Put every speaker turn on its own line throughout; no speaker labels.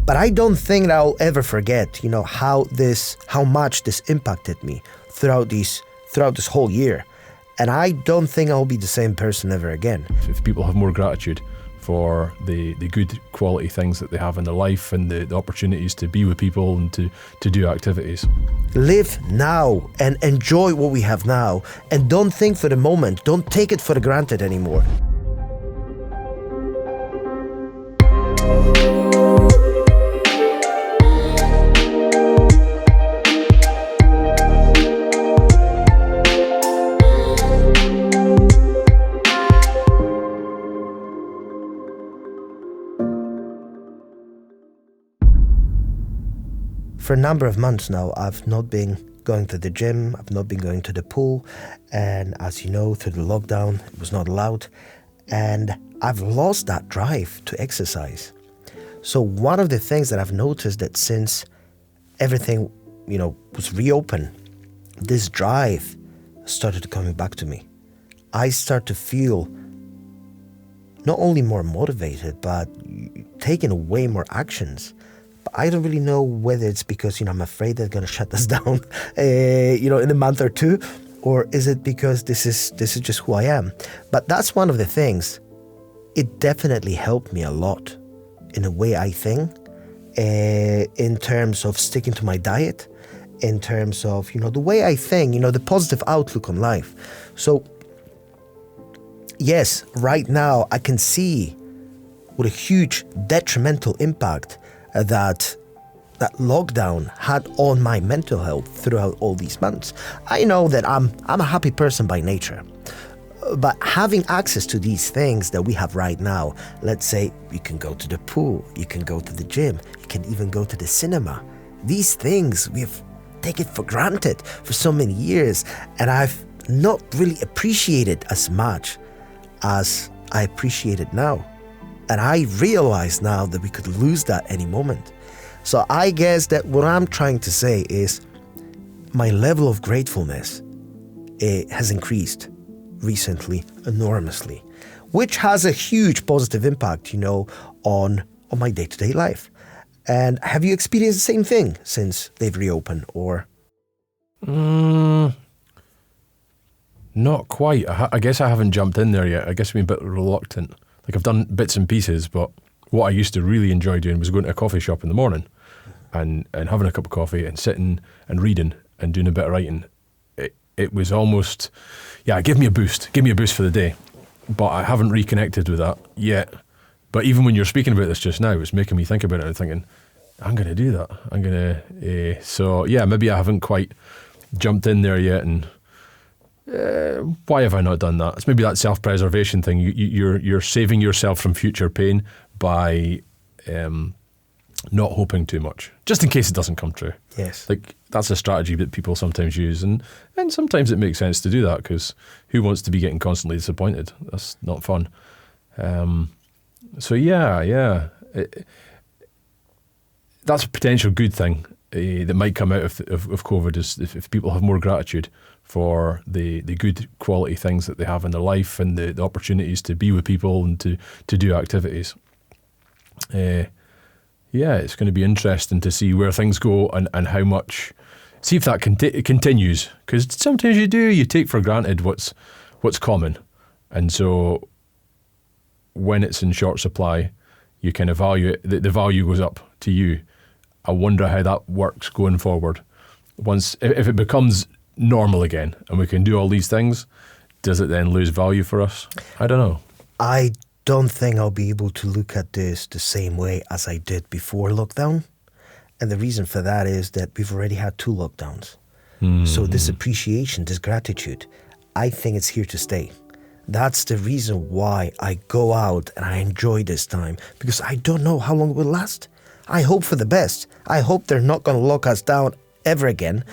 But I don't think that I'll ever forget, how much this impacted me throughout this whole year. And I don't think I'll be the same person ever again.
If people have more gratitude for the good quality things that they have in their life and the opportunities to be with people and to do activities.
Live now and enjoy what we have now, and don't think for the moment, don't take it for granted anymore. For a number of months now, I've not been going to the gym, I've not been going to the pool, and as you know, through the lockdown, it was not allowed, and I've lost that drive to exercise. So one of the things that I've noticed that since everything, was reopened, this drive started coming back to me. I start to feel not only more motivated, but taking away more actions. I don't really know whether it's because, I'm afraid they're going to shut us down, in a month or two, or is it because this is just who I am? But that's one of the things. It definitely helped me a lot in the way I think, in terms of sticking to my diet, in terms of, the way I think, the positive outlook on life. So, yes, right now I can see what a huge detrimental impact that lockdown had on my mental health throughout all these months. I know that I'm a happy person by nature, but having access to these things that we have right now, let's say you can go to the pool, you can go to the gym, you can even go to the cinema. These things we've taken for granted for so many years, and I've not really appreciated as much as I appreciate it now. And I realize now that we could lose that any moment. So I guess that what I'm trying to say is my level of gratefulness has increased recently enormously, which has a huge positive impact, on my day-to-day life. And have you experienced the same thing since they've reopened, or?
Not quite. I guess I haven't jumped in there yet. I guess I'm a bit reluctant. Like, I've done bits and pieces, but what I used to really enjoy doing was going to a coffee shop in the morning and having a cup of coffee and sitting and reading and doing a bit of writing. It was almost, give me a boost for the day. But I haven't reconnected with that yet. But even when you're speaking about this just now, it's making me think about it and thinking, I'm going to do that. So maybe I haven't quite jumped in there yet, and why have I not done that? It's maybe that self-preservation thing. You're saving yourself from future pain by not hoping too much, just in case it doesn't come true.
Yes.
Like, that's a strategy that people sometimes use, and sometimes it makes sense to do that, because who wants to be getting constantly disappointed? That's not fun. That's a potential good thing that might come out of COVID, is if people have more gratitude for the good quality things that they have in their life and the opportunities to be with people and to do activities. It's going to be interesting to see where things go and how much, see if that continues, because sometimes you take for granted what's common, and so when it's in short supply, you kind of value it, the value goes up to you. I wonder how that works going forward. If it becomes normal again and we can do all these things, does it then lose value for us? I don't know. I
don't think I'll be able to look at this the same way as I did before lockdown. And the reason for that is that we've already had 2 lockdowns. So this appreciation, this gratitude, I think it's here to stay. That's the reason why I go out and I enjoy this time, because I don't know how long it will last. I hope for the best. I hope they're not going to lock us down ever again.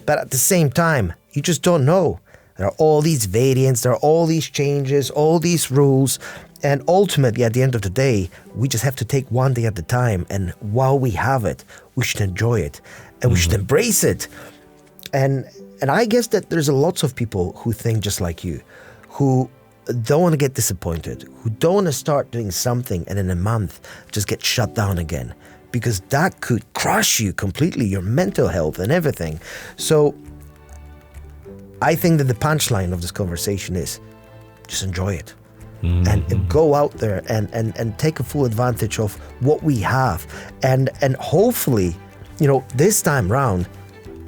But at the same time, you just don't know. There are all these variants, there are all these changes, all these rules. And ultimately, at the end of the day, we just have to take one day at a time. And while we have it, we should enjoy it. And we should embrace it. And I guess that there's lots of people who think just like you, who don't want to get disappointed, who don't want to start doing something and in a month just get shut down again. because that could crush you completely, your mental health and everything. So I think that the punchline of this conversation is just enjoy it. And go out there and take a full advantage of what we have. And hopefully, this time round,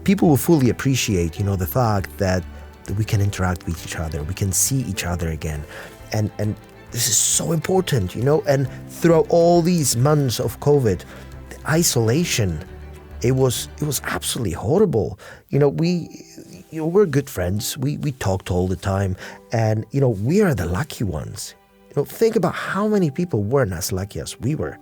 people will fully appreciate, the fact that we can interact with each other, we can see each other again. And this is so important, and throughout all these months of COVID, the isolation, it was absolutely horrible. We're good friends. We talked all the time, and we are the lucky ones. Think about how many people weren't as lucky as we were.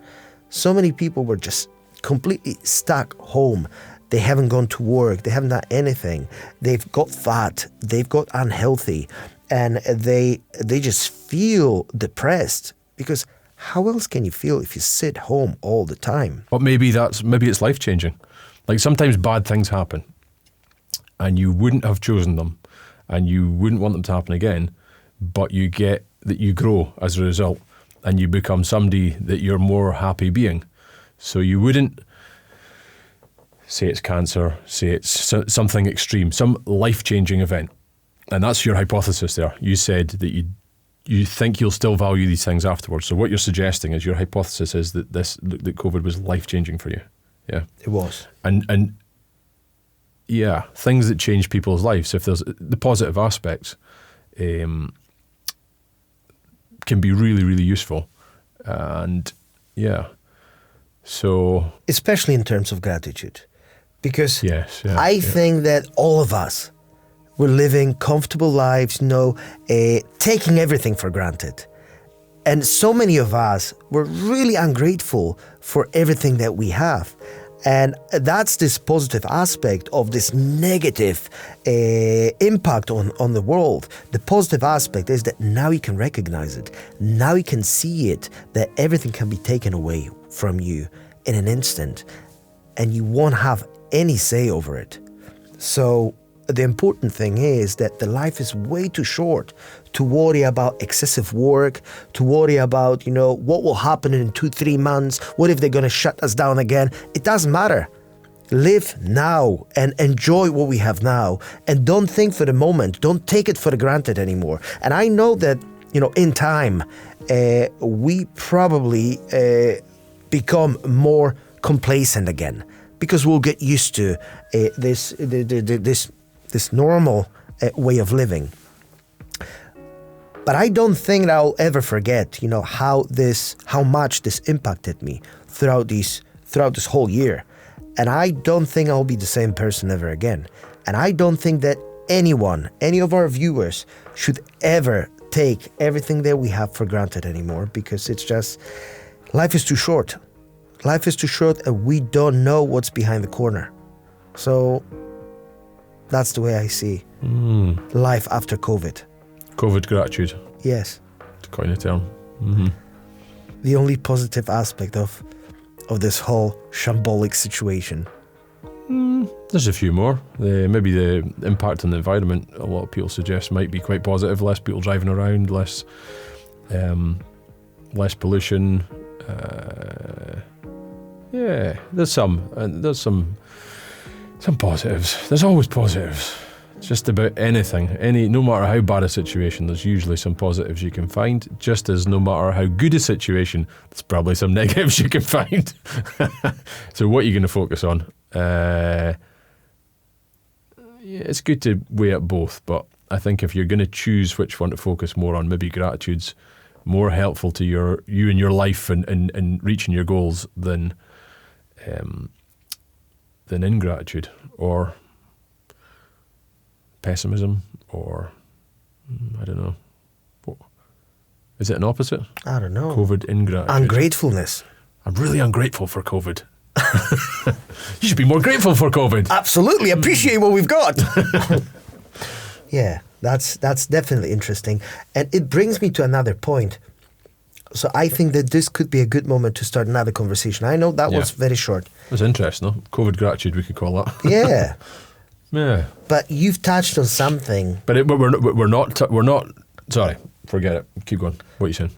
So many people were just completely stuck home. They haven't gone to work. They haven't done anything. They've got fat. They've got unhealthy, and they just feel depressed, because how else can you feel if you sit home all the time?
But maybe it's life changing. Like sometimes bad things happen, and you wouldn't have chosen them, and you wouldn't want them to happen again, but you get that you grow as a result, and you become somebody that you're more happy being. So you wouldn't say it's cancer, say it's something extreme, some life-changing event. And that's your hypothesis there. You said that you think you'll still value these things afterwards. So what you're suggesting is your hypothesis is that that COVID was life-changing for you. Yeah.
It was.
And yeah, things that change people's lives, if there's the positive aspects, can be really, really useful. And yeah, so...
Especially in terms of gratitude. Because
yes,
I think that all of us were living comfortable lives, taking everything for granted. And so many of us were really ungrateful for everything that we have. And that's this positive aspect of this negative impact on the world. The positive aspect is that now you can recognize it. Now you can see it, that everything can be taken away from you in an instant, and you won't have any say over it. So the important thing is that the life is way too short to worry about excessive work, to worry about, what will happen in 2-3 months. What if they're going to shut us down again? It doesn't matter. Live now and enjoy what we have now. And don't think for the moment. Don't take it for granted anymore. And I know that, in time, we probably become more complacent again, because we'll get used to this normal way of living. But I don't think that I'll ever forget, how much this impacted me throughout this whole year. And I don't think I'll be the same person ever again. And I don't think that any of our viewers, should ever take everything that we have for granted anymore, because it's just, life is too short. Life is too short, and we don't know what's behind the corner. So that's the way I see life after COVID.
COVID gratitude.
Yes.
To coin a term. Mm-hmm.
The only positive aspect of this whole shambolic situation.
There's a few more. Maybe the impact on the environment, a lot of people suggest, might be quite positive. Less people driving around, less pollution. Yeah, there's some positives. There's always positives. Just about anything, no matter how bad a situation, there's usually some positives you can find. Just as no matter how good a situation, there's probably some negatives you can find. So what are you going to focus on? Yeah, it's good to weigh up both, but I think if you're going to choose which one to focus more on, maybe gratitude's more helpful to you and your life and reaching your goals than ingratitude or pessimism, or I don't know. Is it an opposite?
I don't know.
COVID ingratitude.
Ungratefulness.
I'm really ungrateful for COVID. You should be more grateful for COVID.
Absolutely. Appreciate what we've got. Yeah, that's definitely interesting. And it brings me to another point. So I think that this could be a good moment to start another conversation. I know that was very short.
It was interesting, though. COVID gratitude, we could call that.
Yeah.
Yeah.
But you've touched on something.
But we're not. Sorry, forget it. Keep going. What are you saying?